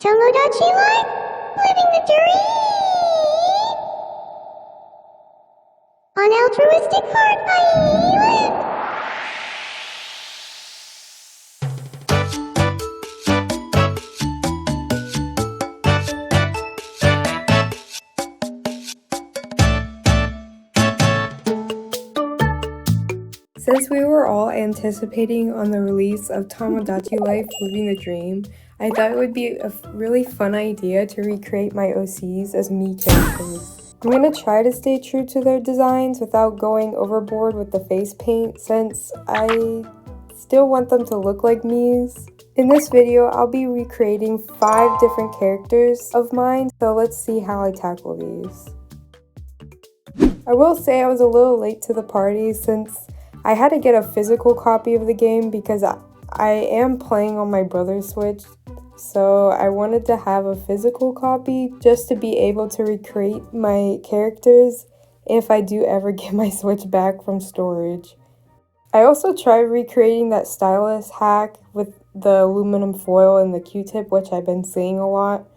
Tomodachi Life, living the dream. On altruistic heart island. Since we were all anticipating on the release of Tomodachi Life, Living the Dream, I thought it would be a really fun idea to recreate my OCs as Mii characters. I'm going to try to stay true to their designs without going overboard with the face paint, since I still want them to look like Mii's. In this video, I'll be recreating 5 different characters of mine, so let's see how I tackle these. I will say I was a little late to the party since I had to get a physical copy of the game because I am playing on my brother's Switch, so I wanted to have a physical copy just to be able to recreate my characters if I do ever get my Switch back from storage. I also tried recreating that stylus hack with the aluminum foil and the Q-tip, which I've been seeing a lot,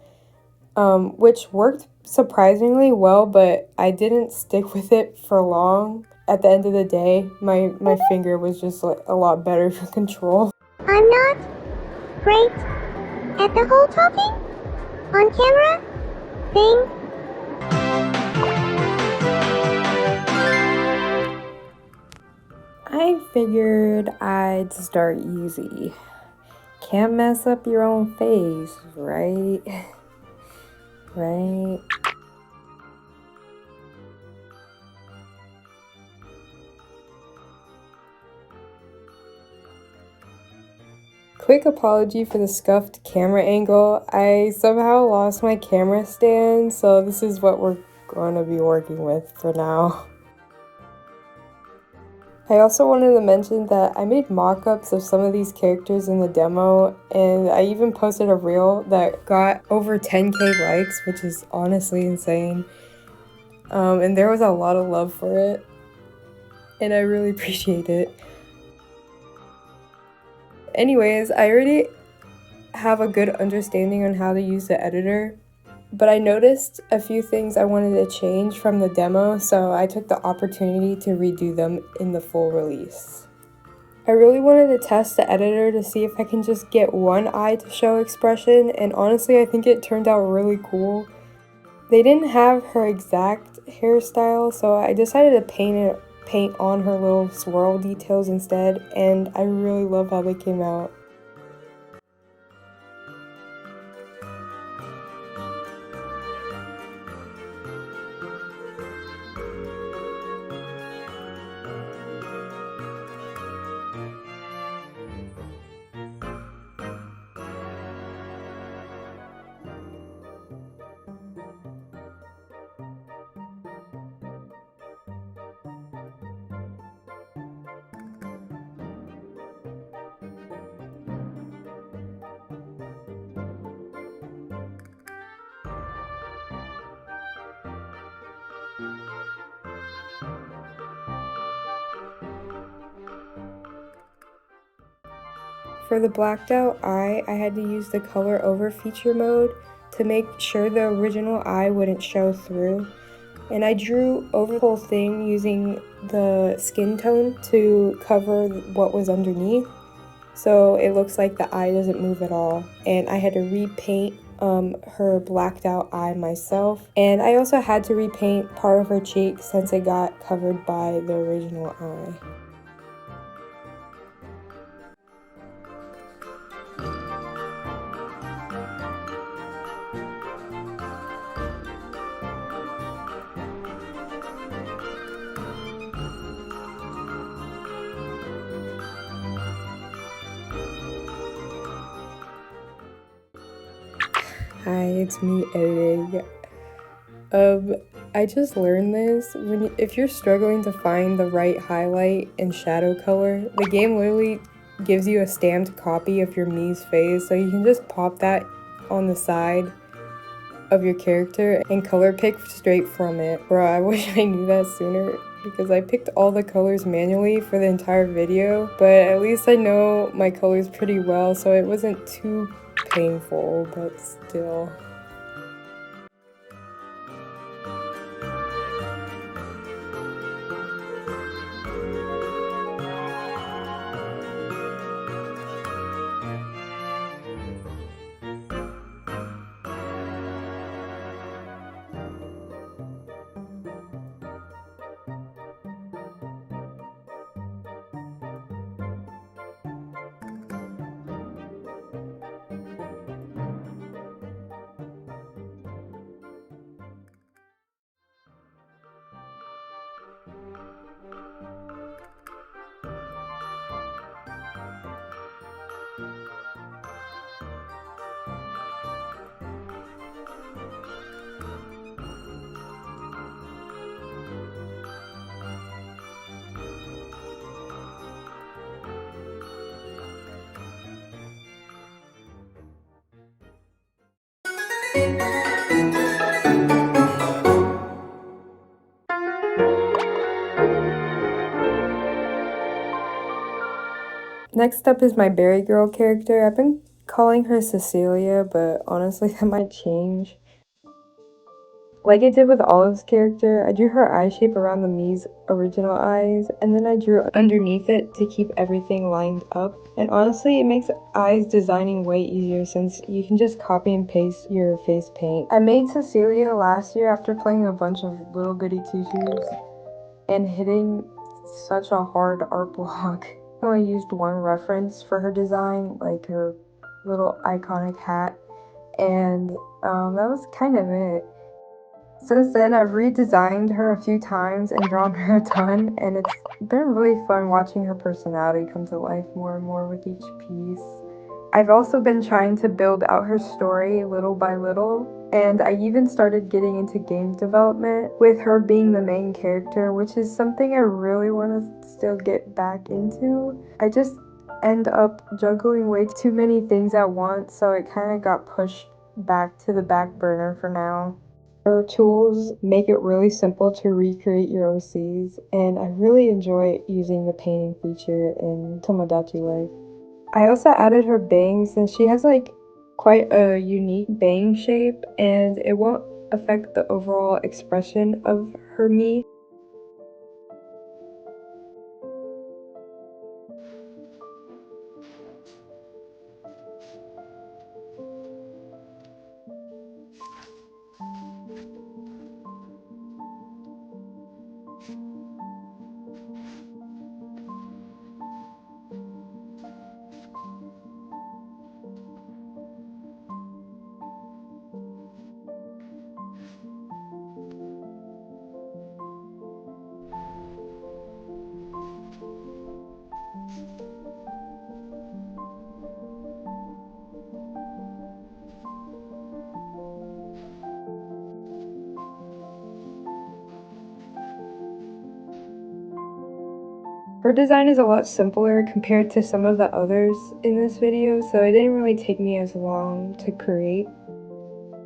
which worked surprisingly well, but I didn't stick with it for long. At the end of the day, my finger was just a lot better to control. I'm not great at the whole talking on camera thing. I figured I'd start easy. Can't mess up your own face, right? Right? Quick apology for the scuffed camera angle. I somehow lost my camera stand, so this is what we're going to be working with for now. I also wanted to mention that I made mock-ups of some of these characters in the demo, and I even posted a reel that got over 10k likes, which is honestly insane. And there was a lot of love for it, and I really appreciate it. Anyways, I already have a good understanding on how to use the editor, but I noticed a few things I wanted to change from the demo, so I took the opportunity to redo them in the full release. I really wanted to test the editor to see if I can just get one eye to show expression, and honestly I think it turned out really cool. They didn't have her exact hairstyle, so I decided to paint on her little swirl details instead, and I really love how they came out. For the blacked out eye, I had to use the color over feature mode to make sure the original eye wouldn't show through. And I drew over the whole thing using the skin tone to cover what was underneath, so it looks like the eye doesn't move at all. And I had to repaint her blacked out eye myself, and I also had to repaint part of her cheek since it got covered by the original eye. Hi, it's me editing. I just learned this. If you're struggling to find the right highlight and shadow color, the game literally gives you a stamped copy of your Mii's face, so you can just pop that on the side of your character and color pick straight from it. Bro, I wish I knew that sooner, because I picked all the colors manually for the entire video, but at least I know my colors pretty well, so it wasn't too painful, but still. Next up is my Berry Girl character. I've been calling her Cecilia, but honestly that might change. Like I did with Olive's character, I drew her eye shape around the Mii's original eyes, and then I drew underneath it to keep everything lined up. And honestly, it makes eyes designing way easier since you can just copy and paste your face paint. I made Cecilia last year after playing a bunch of little Goody two-shoes and hitting such a hard art block. I only used one reference for her design, like her little iconic hat, and that was kind of it. Since then, I've redesigned her a few times and drawn her a ton, and it's been really fun watching her personality come to life more and more with each piece. I've also been trying to build out her story little by little, and I even started getting into game development with her being the main character, which is something I really want to still get back into. I just end up juggling way too many things at once, so it kind of got pushed back to the back burner for now. Her tools make it really simple to recreate your OCs, and I really enjoy using the painting feature in Tomodachi Life. I also added her bangs, and she has like quite a unique bang shape, and it won't affect the overall expression of her Mii. Her design is a lot simpler compared to some of the others in this video, so it didn't really take me as long to create.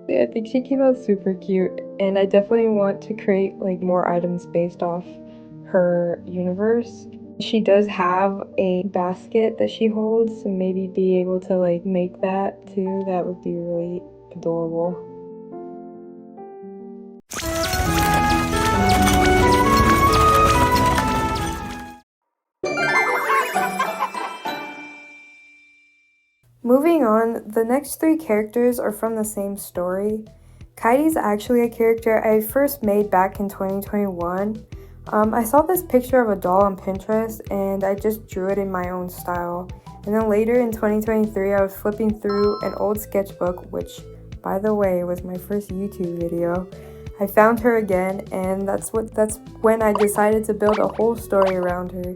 I think she came out super cute, and I definitely want to create like more items based off her universe. She does have a basket that she holds, so maybe be able to like make that too. That would be really adorable. Moving on, the next three characters are from the same story. Kaidi's actually a character I first made back in 2021. I saw this picture of a doll on Pinterest and I just drew it in my own style. And then later in 2023, I was flipping through an old sketchbook, which, by the way, was my first YouTube video. I found her again, and that's when I decided to build a whole story around her.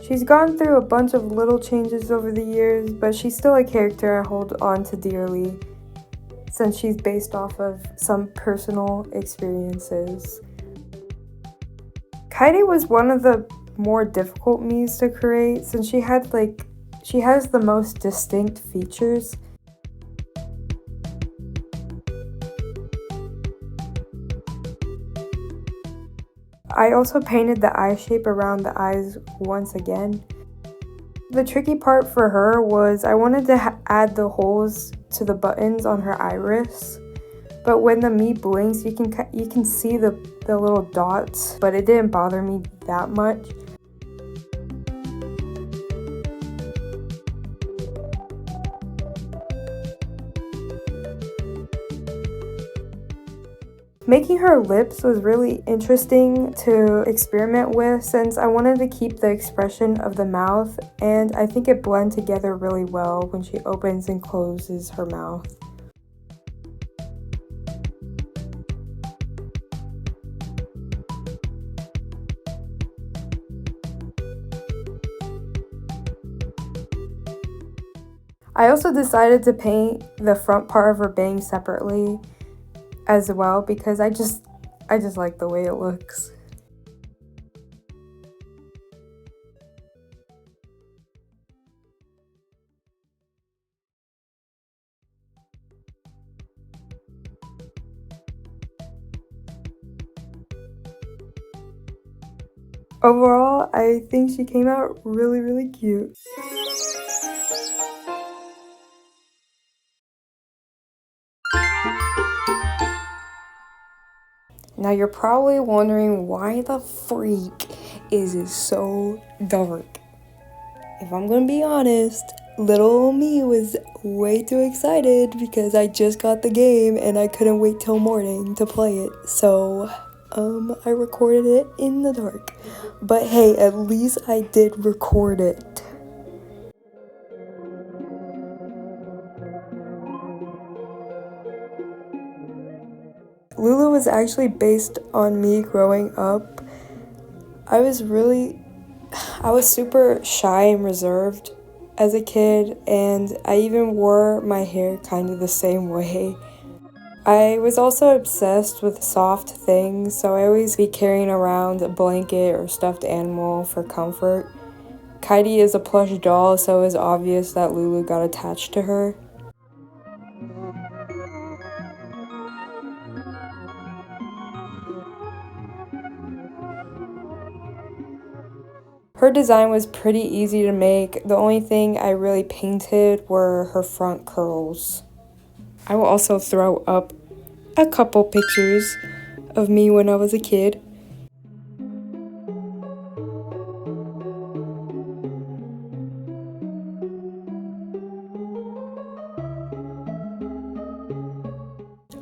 She's gone through a bunch of little changes over the years, but she's still a character I hold on to dearly, since she's based off of some personal experiences. Kaidi was one of the more difficult Miis to create, since she has the most distinct features. I also painted the eye shape around the eyes once again. The tricky part for her was I wanted to add the holes to the buttons on her iris, but when the Mii blinks, you can see the little dots, but it didn't bother me that much. Making her lips was really interesting to experiment with since I wanted to keep the expression of the mouth, and I think it blended together really well when she opens and closes her mouth. I also decided to paint the front part of her bangs separately as well because I just like the way it looks. Overall, I think she came out really cute. Now you're probably wondering why the freak is it so dark? If I'm gonna be honest, little me was way too excited because I just got the game and I couldn't wait till morning to play it. So, I recorded it in the dark. But hey, at least I did record it. Lulu was actually based on me growing up. I was super shy and reserved as a kid, and I even wore my hair kind of the same way. I was also obsessed with soft things, so I always be carrying around a blanket or stuffed animal for comfort. Kitey is a plush doll, so it was obvious that Lulu got attached to her. Her design was pretty easy to make. The only thing I really painted were her front curls. I will also throw up a couple pictures of me when I was a kid.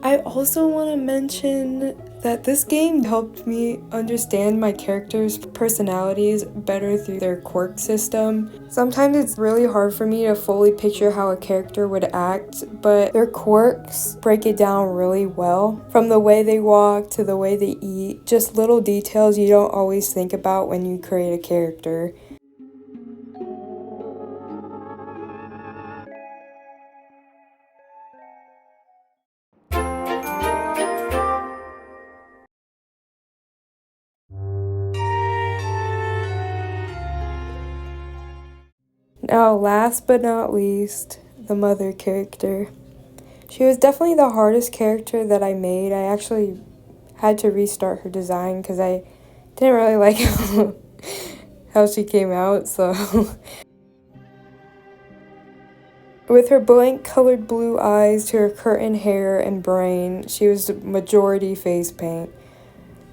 I also want to mention that this game helped me understand my characters' personalities better through their quirk system. Sometimes it's really hard for me to fully picture how a character would act, but their quirks break it down really well. From the way they walk to the way they eat, just little details you don't always think about when you create a character. Now, last but not least, the mother character. She was definitely the hardest character that I made. I actually had to restart her design because I didn't really like how she came out, so. With her blank colored blue eyes to her curtain hair and brain, she was majority face paint.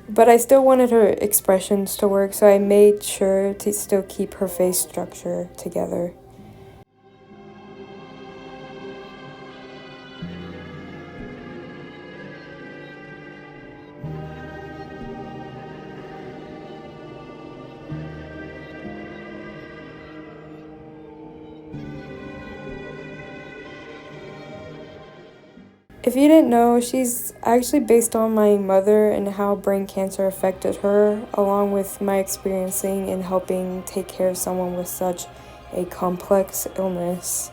But I still wanted her expressions to work, so I made sure to still keep her face structure together. If you didn't know, she's actually based on my mother and how brain cancer affected her, along with my experiencing in helping take care of someone with such a complex illness.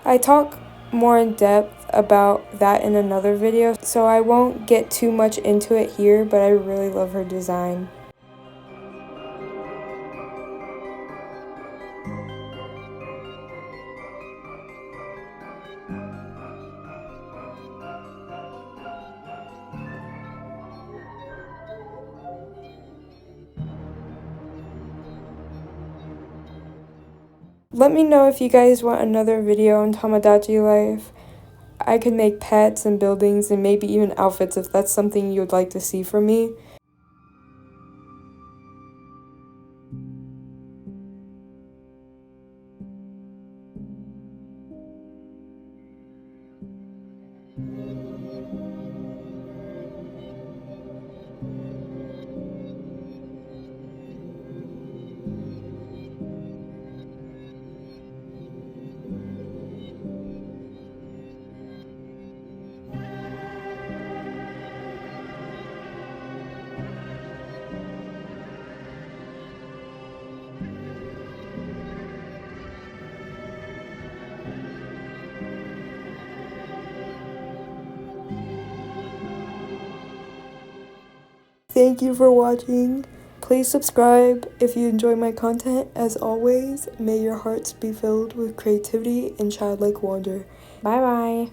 I talk more in depth about that in another video, so I won't get too much into it here, but I really love her design. Let me know if you guys want another video on Tomodachi Life. I could make pets and buildings and maybe even outfits if that's something you would like to see from me. Thank you for watching. Please subscribe if you enjoy my content. As always, may your hearts be filled with creativity and childlike wonder. Bye bye.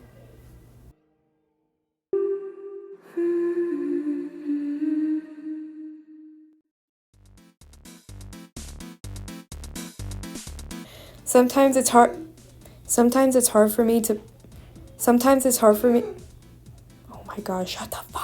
Sometimes it's hard for me. Oh my gosh, shut the fuck